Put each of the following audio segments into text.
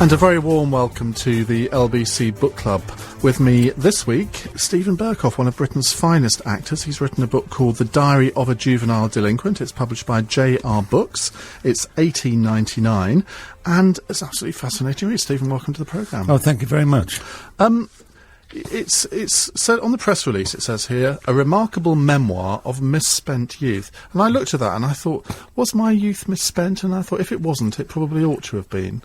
And a very warm welcome to the LBC Book Club. With me this week, Stephen Berkoff, one of Britain's finest actors. He's written a book called The Diary of a Juvenile Delinquent. It's published by JR Books. It's $18.99, and it's absolutely fascinating read. Stephen, welcome to the programme. Oh, thank you very much. It's said on the press release, it says here, a remarkable memoir of misspent youth. And I looked at that and I thought, was my youth misspent? And I thought, if it wasn't, it probably ought to have been.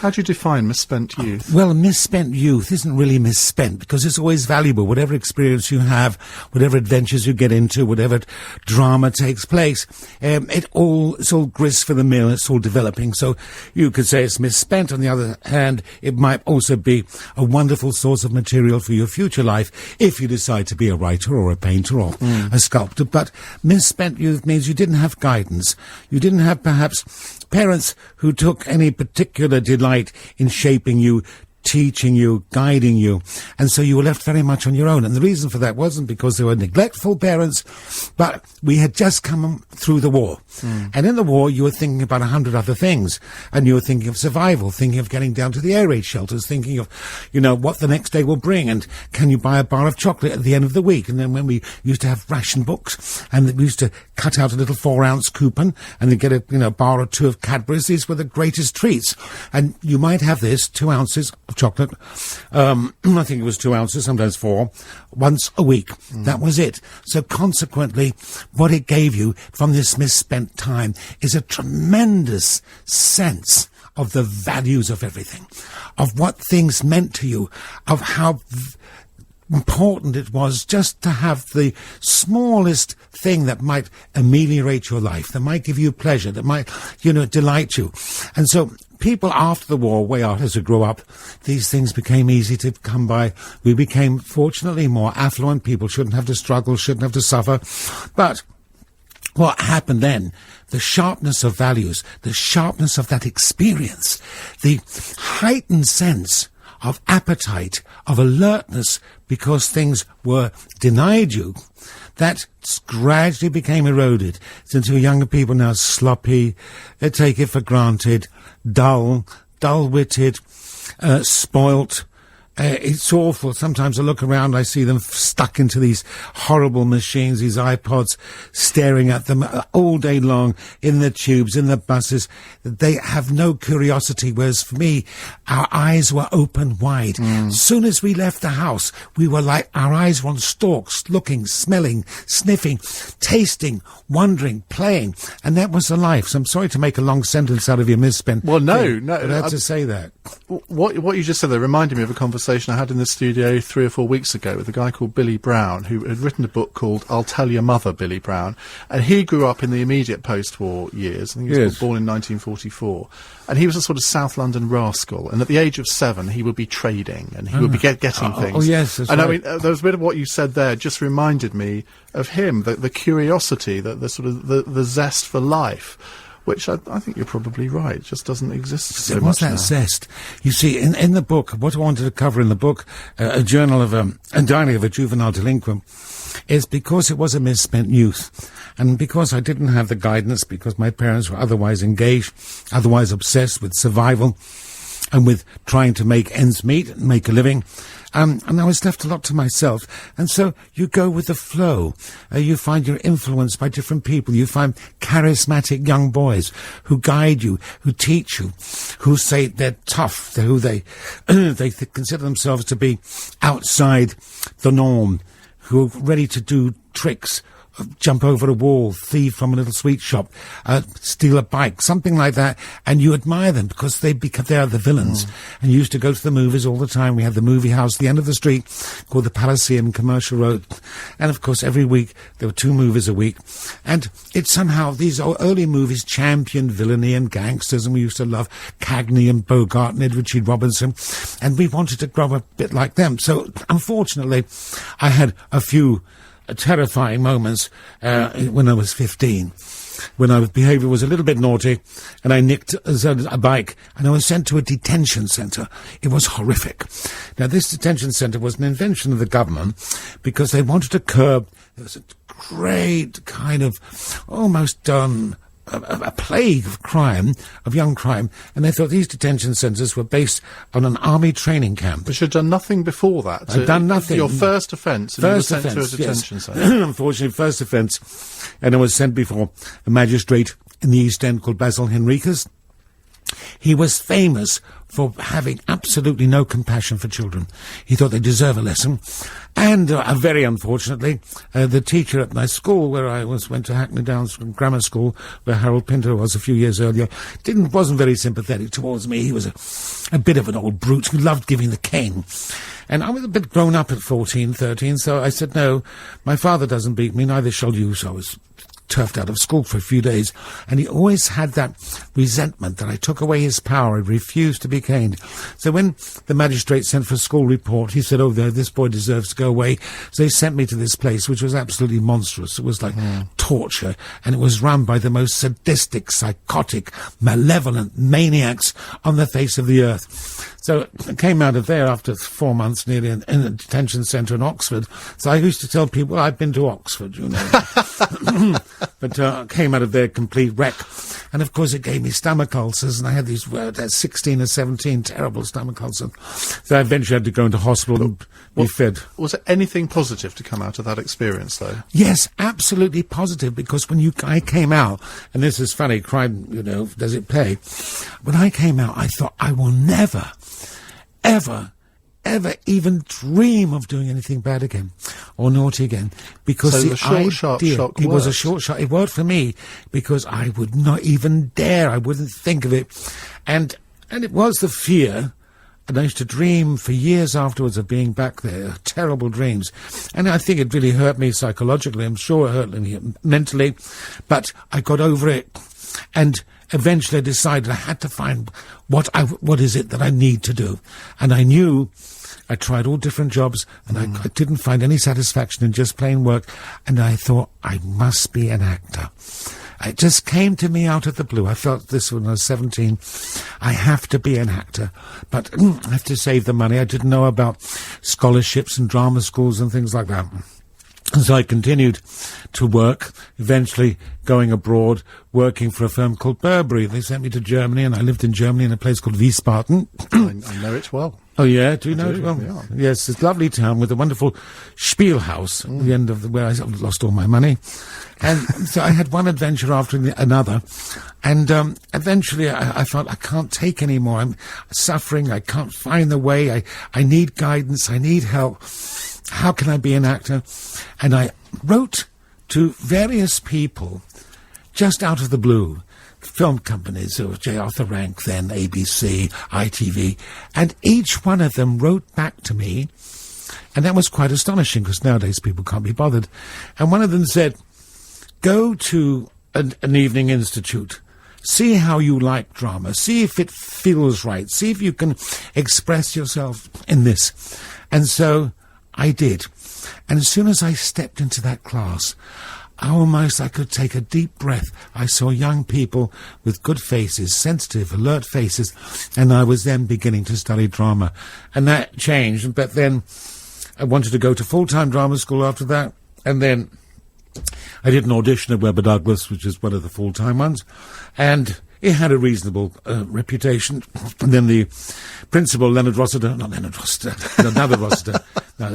How do you define misspent youth? Well, misspent youth isn't really misspent because it's always valuable. Whatever experience you have, whatever adventures you get into, whatever drama takes place, it's all grist for the mill. It's all developing. So you could say it's misspent. On the other hand, it might also be a wonderful source of material for your future life if you decide to be a writer or a painter or a sculptor. But misspent youth means you didn't have guidance. You didn't have perhaps parents who took any particular delight in shaping you, teaching you, guiding you, and so you were left very much on your own. And the reason for that wasn't because they were neglectful parents, but we had just come through the war. And in the war, you were thinking about 100 other things, and you were thinking of survival, thinking of getting down to the air raid shelters, thinking of, what the next day will bring, and can you buy a bar of chocolate at the end of the week? And then when we used to have ration books, and we used to cut out a little 4-ounce coupon, and then get a bar or two of Cadbury's, these were the greatest treats. And you might have this, 2 ounces of chocolate, I think it was 2 ounces, sometimes 4, once a week. That was it. So consequently, what it gave you from this misspent time is a tremendous sense of the values of everything, of what things meant to you, of how important it was just to have the smallest thing that might ameliorate your life, that might give you pleasure, that might, delight you. And so people after the war, way out as we grew up, these things became easy to come by. We became, fortunately, more affluent. People shouldn't have to struggle, shouldn't have to suffer. But what happened then, the sharpness of values, the sharpness of that experience, the heightened sense of appetite, of alertness, because things were denied you, that gradually became eroded. Since younger people now sloppy, they take it for granted, dull-witted, spoilt. It's awful. Sometimes I look around, I see them stuck into these horrible machines, these iPods, staring at them all day long, in the tubes, in the buses. They have no curiosity, whereas for me, our eyes were open wide. As soon as we left the house, we were like, our eyes were on stalks, looking, smelling, sniffing, tasting, wondering, playing. And that was the life. So I'm sorry to make a long sentence out of your misspent. Well, no. But I had to say that. What you just said there reminded me of a conversation I had in the studio 3 or 4 weeks ago with a guy called Billy Brown, who had written a book called I'll Tell Your Mother, Billy Brown, and he grew up in the immediate post-war years. I think he was born in 1944, and he was a sort of South London rascal, and at the age of 7 he would be trading, and he would be getting things. Oh yes, that's and right. I mean, there was a bit of what you said there just reminded me of him, the curiosity, the sort of the zest for life, which I think you're probably right. It just doesn't exist so much What's that now. zest? You see, in the book, what I wanted to cover in the book, a diary of a juvenile delinquent, is because it was a misspent youth. And because I didn't have the guidance, because my parents were otherwise engaged, otherwise obsessed with survival, and with trying to make ends meet and make a living, and I was left a lot to myself. And so you go with the flow. You find you're influenced by different people. You find charismatic young boys who guide you, who teach you, who say they're tough, who they consider themselves to be outside the norm, who are ready to do tricks, jump over a wall, thieve from a little sweet shop, steal a bike, something like that, and you admire them because they are the villains. And you used to go to the movies all the time. We had the movie house at the end of the street called the Palaceum, Commercial Road, and of course every week there were 2 movies a week, and it somehow, these early movies championed villainy and gangsters, and we used to love Cagney and Bogart and Edward G. Robinson, and we wanted to grow a bit like them. So unfortunately I had a few terrifying moments when I was 15, when my behaviour was a little bit naughty, and I nicked a bike, and I was sent to a detention centre. It was horrific. Now, this detention centre was an invention of the government because they wanted to curb. There was a great kind of almost a plague of crime, of young crime, and they thought these detention centres were based on an army training camp. But you'd done nothing before that. I'd done nothing. Your first offence, and you were sent to a detention yes. centre. Unfortunately, first offence, and I was sent before a magistrate in the East End called Basil Henriques. He was famous for having absolutely no compassion for children. He thought they deserve a lesson. And very unfortunately, the teacher at my school, where I went to Hackney Downs Grammar School, where Harold Pinter was a few years earlier, wasn't very sympathetic towards me. He was a bit of an old brute who loved giving the cane. And I was a bit grown up at 14, 13, so I said, no, my father doesn't beat me, neither shall you. So I was turfed out of school for a few days, and he always had that resentment that I took away his power and refused to be caned. So when the magistrate sent for a school report, he said, this boy deserves to go away. So they sent me to this place, which was absolutely monstrous. It was like torture, and it was run by the most sadistic, psychotic, malevolent maniacs on the face of the earth. So I came out of there after 4 months nearly in a detention centre in Oxford. So I used to tell people, I've been to Oxford, you know. But I came out of there complete wreck. And of course it gave me stomach ulcers, and I had these 16 or 17 terrible stomach ulcers. So I eventually had to go into hospital and be fed. Was there anything positive to come out of that experience, though? Yes, absolutely positive, because when I came out, and this is funny, crime, you know, does it pay? When I came out, I thought, I will never, ever even dream of doing anything bad again or naughty again, because so the short, sharp shock it worked. was a short shot. It worked for me because I would not even dare. I wouldn't think of it, and it was the fear. And I used to dream for years afterwards of being back there, terrible dreams. And I think it really hurt me psychologically. I'm sure it hurt me mentally, but I got over it. And eventually I decided I had to find what is it that I need to do. And I knew I tried all different jobs, and I didn't find any satisfaction in just plain work. And I thought, I must be an actor. It just came to me out of the blue. I felt this when I was 17. I have to be an actor, but I have to save the money. I didn't know about scholarships and drama schools and things like that. And so I continued to work, eventually going abroad, working for a firm called Burberry. They sent me to Germany, and I lived in Germany in a place called Wiesbaden. I know it well. Oh, yeah? Do you know it well? Yeah. Yes, it's a lovely town with a wonderful Spielhaus at the end of where I lost all my money. And so I had one adventure after another. And eventually I felt I can't take any more. I'm suffering. I can't find the way. I need guidance. I need help. How can I be an actor? And I wrote to various people just out of the blue. Film companies, so J. Arthur Rank, then ABC, ITV, and each one of them wrote back to me, and that was quite astonishing, because nowadays people can't be bothered. And one of them said, go to an evening institute, see how you like drama, see if it feels right, see if you can express yourself in this. And so I did. And as soon as I stepped into that class, almost I could take a deep breath. I saw young people with good faces, sensitive, alert faces, and I was then beginning to study drama. And that changed, but then I wanted to go to full-time drama school after that, and then I did an audition at Webber Douglas, which is one of the full-time ones, and it had a reasonable reputation. And then the principal, Leonard Rossiter, another Rossiter. No,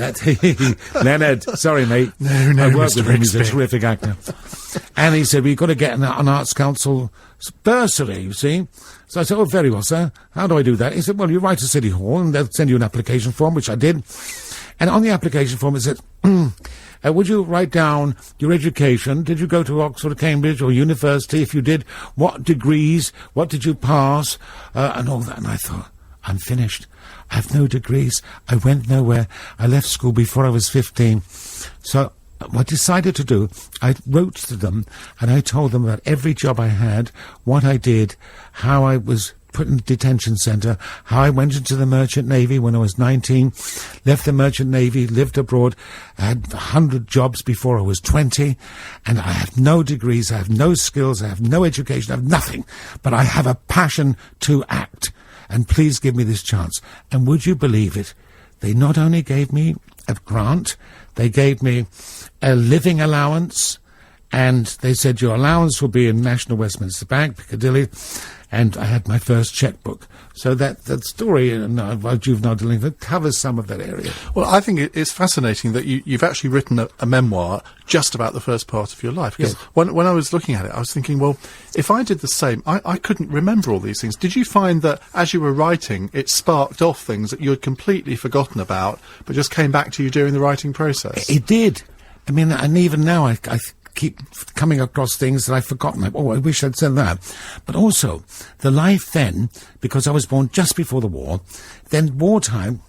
Leonard, sorry, mate. No, I worked Mr. with him, he's a Rigsby. terrific actor. And he said, we've got to get an Arts Council bursary, you see. So I said, oh, very well, sir. How do I do that? He said, well, you write to City Hall, and they'll send you an application form, which I did. And on the application form it said, would you write down your education? Did you go to Oxford, Cambridge, or university? If you did, what degrees? What did you pass? And all that. And I thought, I'm finished. I have no degrees. I went nowhere. I left school before I was 15. So what I decided to do, I wrote to them, and I told them about every job I had, what I did, how I was put in a detention centre, how I went into the Merchant Navy when I was 19, left the Merchant Navy, lived abroad, I had 100 jobs before I was 20, and I have no degrees, I have no skills, I have no education, I have nothing, but I have a passion to act, and please give me this chance. And would you believe it? They not only gave me a grant, they gave me a living allowance, and they said your allowance will be in National Westminster Bank, Piccadilly, and I had my first checkbook. So that story about juvenile delinquent covers some of that area. Well, I think it's fascinating that you've actually written a memoir just about the first part of your life. Because when I was looking at it, I was thinking, well, if I did the same, I couldn't remember all these things. Did you find that as you were writing, it sparked off things that you had completely forgotten about, but just came back to you during the writing process? It did. I mean, and even now I keep coming across things that I've forgotten. I wish I'd said that. But also, the life then, because I was born just before the war, then wartime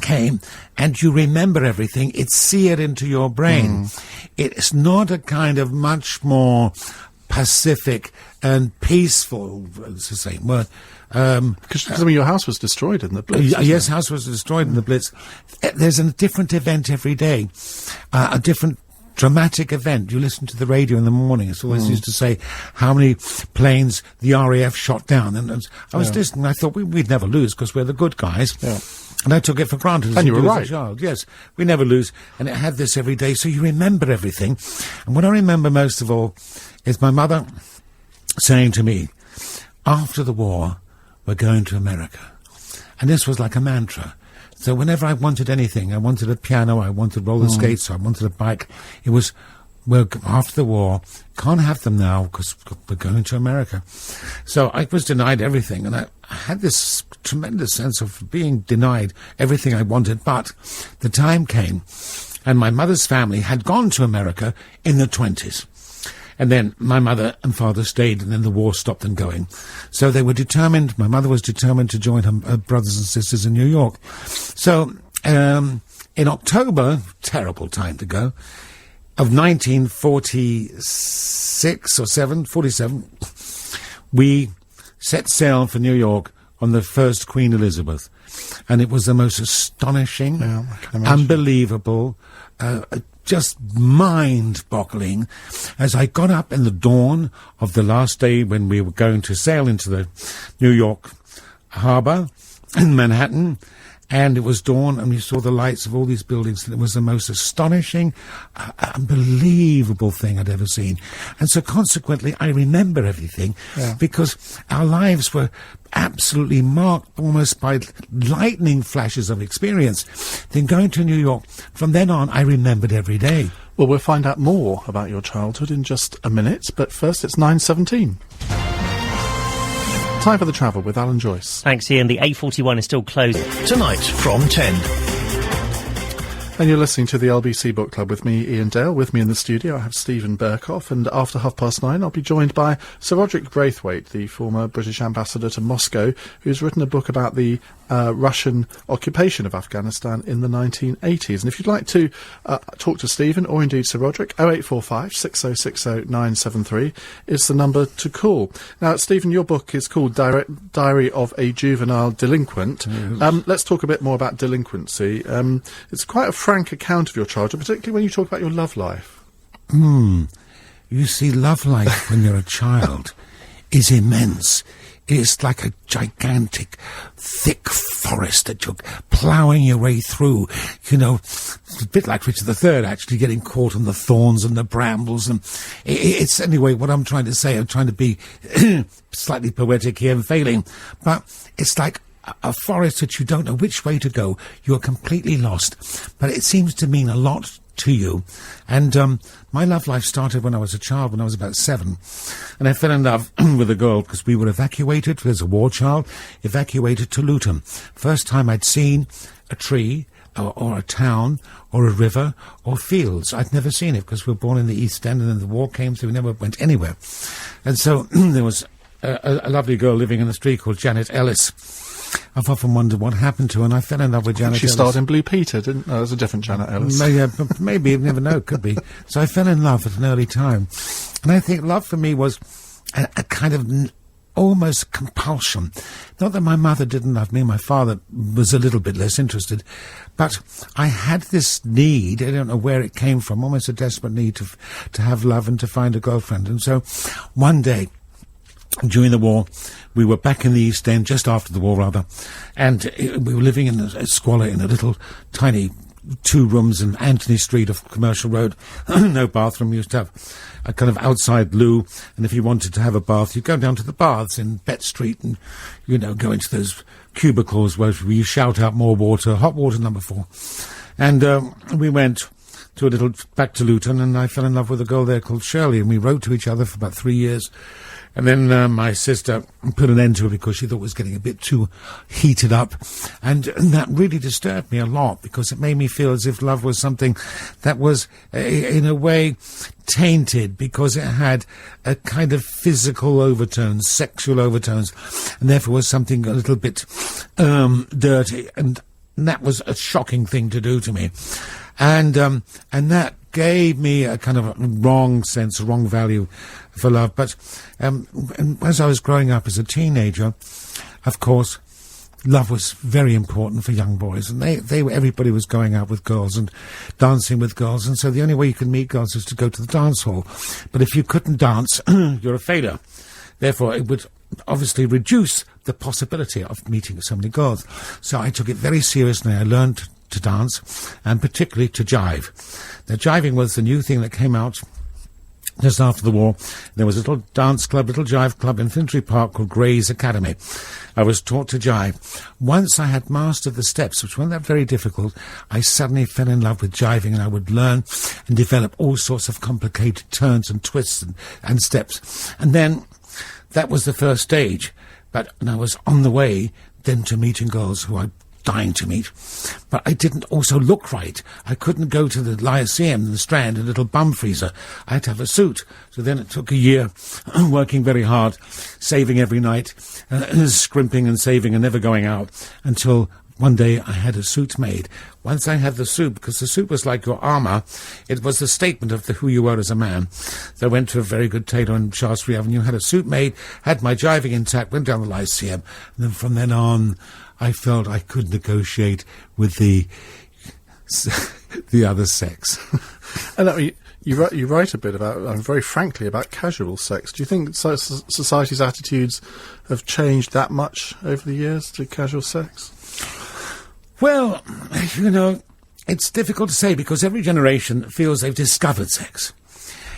came and you remember everything. It's seared into your brain. It's not a kind of much more pacific and peaceful, it's the same word. Because your house was destroyed in the Blitz. Yes, house was destroyed in the Blitz. There's a different event every day, a different dramatic event. You listen to the radio in the morning. It's always used to say how many planes the RAF shot down. And I was listening. I thought we'd never lose because we're the good guys. Yeah. And I took it for granted. And you were right. As a child. Yes, we never lose. And it had this every day. So you remember everything. And what I remember most of all is my mother saying to me, after the war, we're going to America. And this was like a mantra. So whenever I wanted anything, I wanted a piano, I wanted roller skates, I wanted a bike, it was, well, after the war, can't have them now because we're going to America. So I was denied everything, and I had this tremendous sense of being denied everything I wanted, but the time came, and my mother's family had gone to America in the 20s. And then my mother and father stayed, and then the war stopped them going. So they were determined, my mother was determined to join her brothers and sisters in New York. So in October, terrible time to go, of 1946 or 47, we set sail for New York on the first Queen Elizabeth. And it was the most astonishing, unbelievable, just mind-boggling, as I got up in the dawn of the last day when we were going to sail into the New York harbour in Manhattan, and it was dawn, and we saw the lights of all these buildings, and it was the most astonishing, unbelievable thing I'd ever seen. And so consequently, I remember everything, because our lives were absolutely marked almost by lightning flashes of experience. Then going to New York, from then on, I remembered every day. Well, we'll find out more about your childhood in just a minute, but first it's 9:17. Time for the travel with Alan Joyce. Thanks, Ian. The A41 is still closed. Tonight from 10. And you're listening to the LBC Book Club with me, Ian Dale. With me in the studio, I have Stephen Berkoff, and after 9:30, I'll be joined by Sir Roderick Braithwaite, the former British ambassador to Moscow, who's written a book about the Russian occupation of Afghanistan in the 1980s. And if you'd like to talk to Stephen, or indeed Sir Roderick, 0845 6060 973 is the number to call. Now, Stephen, your book is called Diary of a Juvenile Delinquent. Yes. Let's talk a bit more about delinquency. It's quite a frank account of your childhood, particularly when you talk about your love life. You see, love life when you're a child is immense. It's like a gigantic, thick forest that you're ploughing your way through. You know, it's a bit like Richard III, actually, getting caught on the thorns and the brambles. And it's, anyway, what I'm trying to say, I'm trying to be slightly poetic here and failing, but it's like a forest that you don't know which way to go. You're completely lost. But it seems to mean a lot to you. And my love life started when I was a child, when I was about 7. And I fell in love with a girl because we were evacuated, as a war child, evacuated to Luton. First time I'd seen a tree, or a town, or a river, or fields. I'd never seen it because we were born in the East End, and then the war came, so we never went anywhere. And so there was a lovely girl living in the street called Janet Ellis. I've often wondered what happened to her, and I fell in love with Janet Ellis. She starred in Blue Peter, didn't? No, it was a different Janet Ellis. Maybe, you never know, could be. So I fell in love at an early time. And I think love for me was a kind of almost compulsion. Not that my mother didn't love me, my father was a little bit less interested, but I had this need, I don't know where it came from, almost a desperate need to have love and to find a girlfriend. And so one day, during the war, we were back in the East End, just after the war, rather, and we were living in a squalor in a little tiny 2 rooms in Anthony Street off Commercial Road, no bathroom. We used to have a kind of outside loo, and if you wanted to have a bath, you'd go down to the baths in Bet Street and, go into those cubicles where you shout out more water, hot water number 4. And we went back to Luton, and I fell in love with a girl there called Shirley, and we wrote to each other for about 3 years. And then my sister put an end to it because she thought it was getting a bit too heated up. And that really disturbed me a lot, because it made me feel as if love was something that was, in a way, tainted, because it had a kind of physical overtones, sexual overtones, and therefore was something a little bit dirty. And that was a shocking thing to do to me. And that gave me a kind of wrong sense, a wrong value for love. But and as I was growing up as a teenager, of course, love was very important for young boys, and everybody was going out with girls and dancing with girls, and so the only way you could meet girls is to go to the dance hall. But if you couldn't dance, you're a failure. Therefore, it would obviously reduce the possibility of meeting so many girls. So I took it very seriously. I learned to dance, and particularly to jive. Now, jiving was the new thing that came out just after the war. There was a little dance club, little jive club in Finsbury Park called Gray's Academy. I was taught to jive. Once I had mastered the steps, which weren't that very difficult, I suddenly fell in love with jiving, and I would learn and develop all sorts of complicated turns and twists and steps. And then that was the first stage. But I was on the way then to meeting girls who I dying to meet, but I didn't also look right. I couldn't go to the Lyceum, the Strand, a little bum freezer. I had to have a suit. So then it took a year, working very hard, saving every night, scrimping and saving and never going out, until one day I had a suit made. Once I had the suit, because the suit was like your armour, it was the statement of who you were as a man. So I went to a very good tailor on Shaftesbury Avenue, had a suit made, had my jiving intact, went down the Lyceum, and then from then on, I felt I could negotiate with the other sex. And I mean, you write a bit about, very frankly, about casual sex. Do you think society's attitudes have changed that much over the years to casual sex? Well, it's difficult to say, because every generation feels they've discovered sex.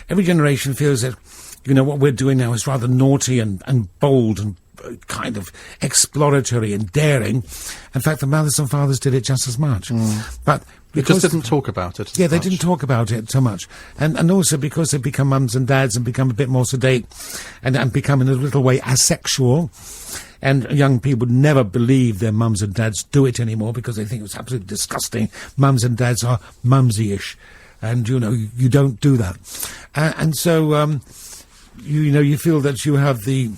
Every generation feels that, what we're doing now is rather naughty and bold and kind of exploratory and daring. In fact, the mothers and fathers did it just as much. But because they didn't talk about it. They didn't talk about it so much. And also because they've become mums and dads and become a bit more sedate and become in a little way asexual. And young people would never believe their mums and dads do it anymore, because they think it's absolutely disgusting. Mums and dads are mumsy-ish. And, you don't do that. And so, you feel that you have the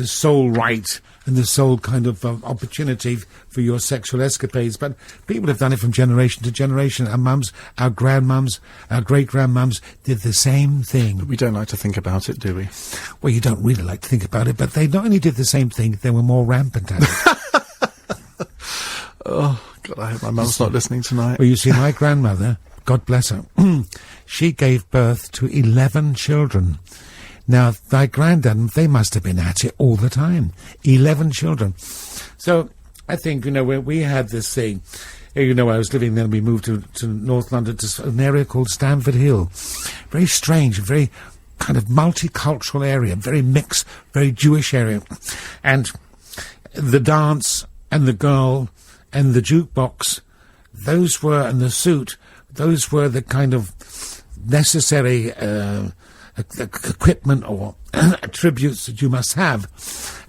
sole right and the sole kind of opportunity for your sexual escapades. But people have done it from generation to generation. Our mums, our grandmums, our great-grandmums did the same thing. But we don't like to think about it, do we? Well, you don't really like to think about it, but they not only did the same thing, they were more rampant at it. Oh, God, I hope my mum's not listening tonight. Well, you see, my grandmother, God bless her, she gave birth to 11 children. Now, thy granddad, they must have been at it all the time. 11 children. So, I think, we had this thing. I was living there, and we moved to North London, to an area called Stamford Hill. Very strange, very kind of multicultural area, very mixed, very Jewish area. And the dance and the girl and the jukebox, and the suit, those were the kind of necessary equipment or attributes that you must have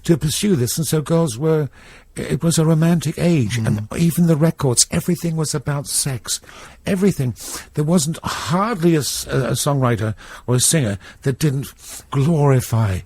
to pursue this. And so it was a romantic age, and even the records, everything was about sex. Everything. There wasn't hardly a songwriter or a singer that didn't glorify,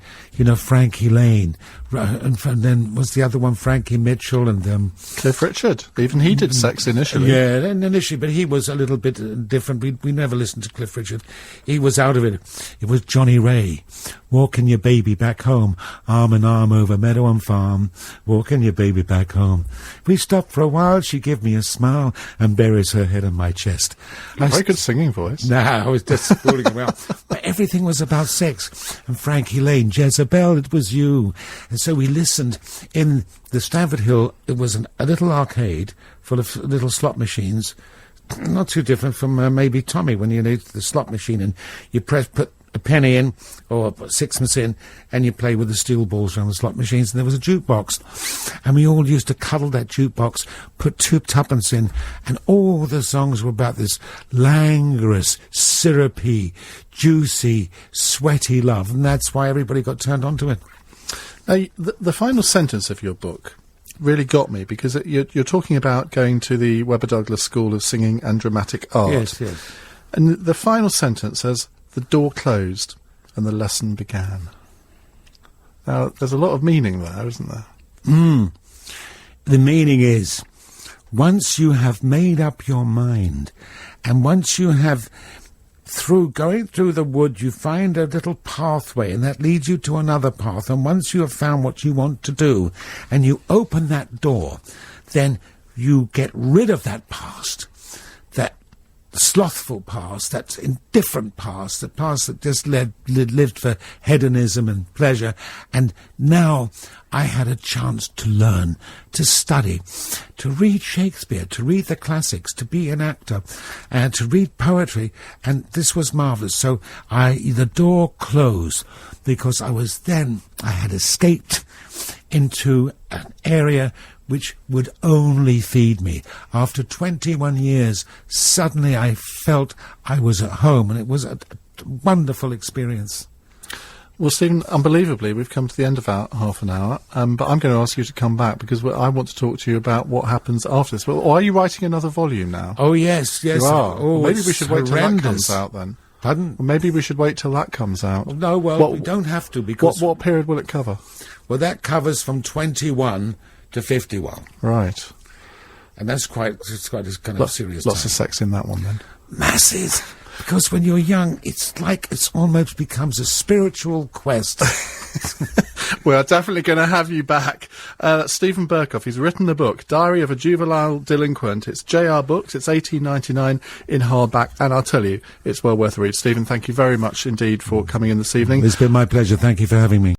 Frankie Lane. And then was the other one Frankie Mitchell and Cliff Richard. Even he did sex initially. Yeah, initially, but he was a little bit different. We never listened to Cliff Richard. He was out of it. It was Johnny Ray. Walking your baby back home, arm in arm over meadow and farm. Walking your baby back home. We stopped for a while. She gave me a smile and buries her head on my chest. Very good singing voice. Nah, I was just fooling around. But everything was about sex. And Frankie Lane, Jezebel. Isabel, it was you. And so we listened in the Stamford Hill. It was a little arcade full of little slot machines, not too different from maybe Tommy when you need the slot machine and you put a penny in or a sixpence in and you play with the steel balls around the slot machines, and there was a jukebox and we all used to cuddle that jukebox, put 2 tuppence in, and all the songs were about this languorous, syrupy, juicy, sweaty love, and that's why everybody got turned on to it. Now, the final sentence of your book really got me, because you're talking about going to the Webber Douglas School of Singing and Dramatic Art. Yes. And the final sentence says, "The door closed and the lesson began." Now, there's a lot of meaning there, isn't there? The meaning is, once you have made up your mind, and once you have, going through the wood, you find a little pathway, and that leads you to another path, and once you have found what you want to do, and you open that door, then you get rid of that past, that slothful past, that indifferent past, the past that just lived for hedonism and pleasure. And now I had a chance to learn, to study, to read Shakespeare, to read the classics, to be an actor, and to read poetry. And this was marvellous. So the door closed because I had escaped into an area which would only feed me. After 21 years, suddenly I felt I was at home, and it was a wonderful experience. Well, Stephen, unbelievably, we've come to the end of our half an hour, but I'm going to ask you to come back, because I want to talk to you about what happens after this. Well, are you writing another volume now? Oh, yes. You are? Oh, maybe we should wait till that horrendous. comes out, then. Pardon? Well, maybe we should wait till that comes out. No, we don't have to, because... What period will it cover? Well, that covers from 21 to 51. Right. And that's quite a kind of serious Lots time. of sex in that one, then. Masses. Because when you're young, it's almost becomes a spiritual quest. We're definitely going to have you back. That's Stephen Berkoff. He's written the book, Diary of a Juvenile Delinquent. It's JR Books. It's $18.99 in hardback. And I'll tell you, it's well worth a read. Stephen, thank you very much indeed for coming in this evening. It's been my pleasure. Thank you for having me.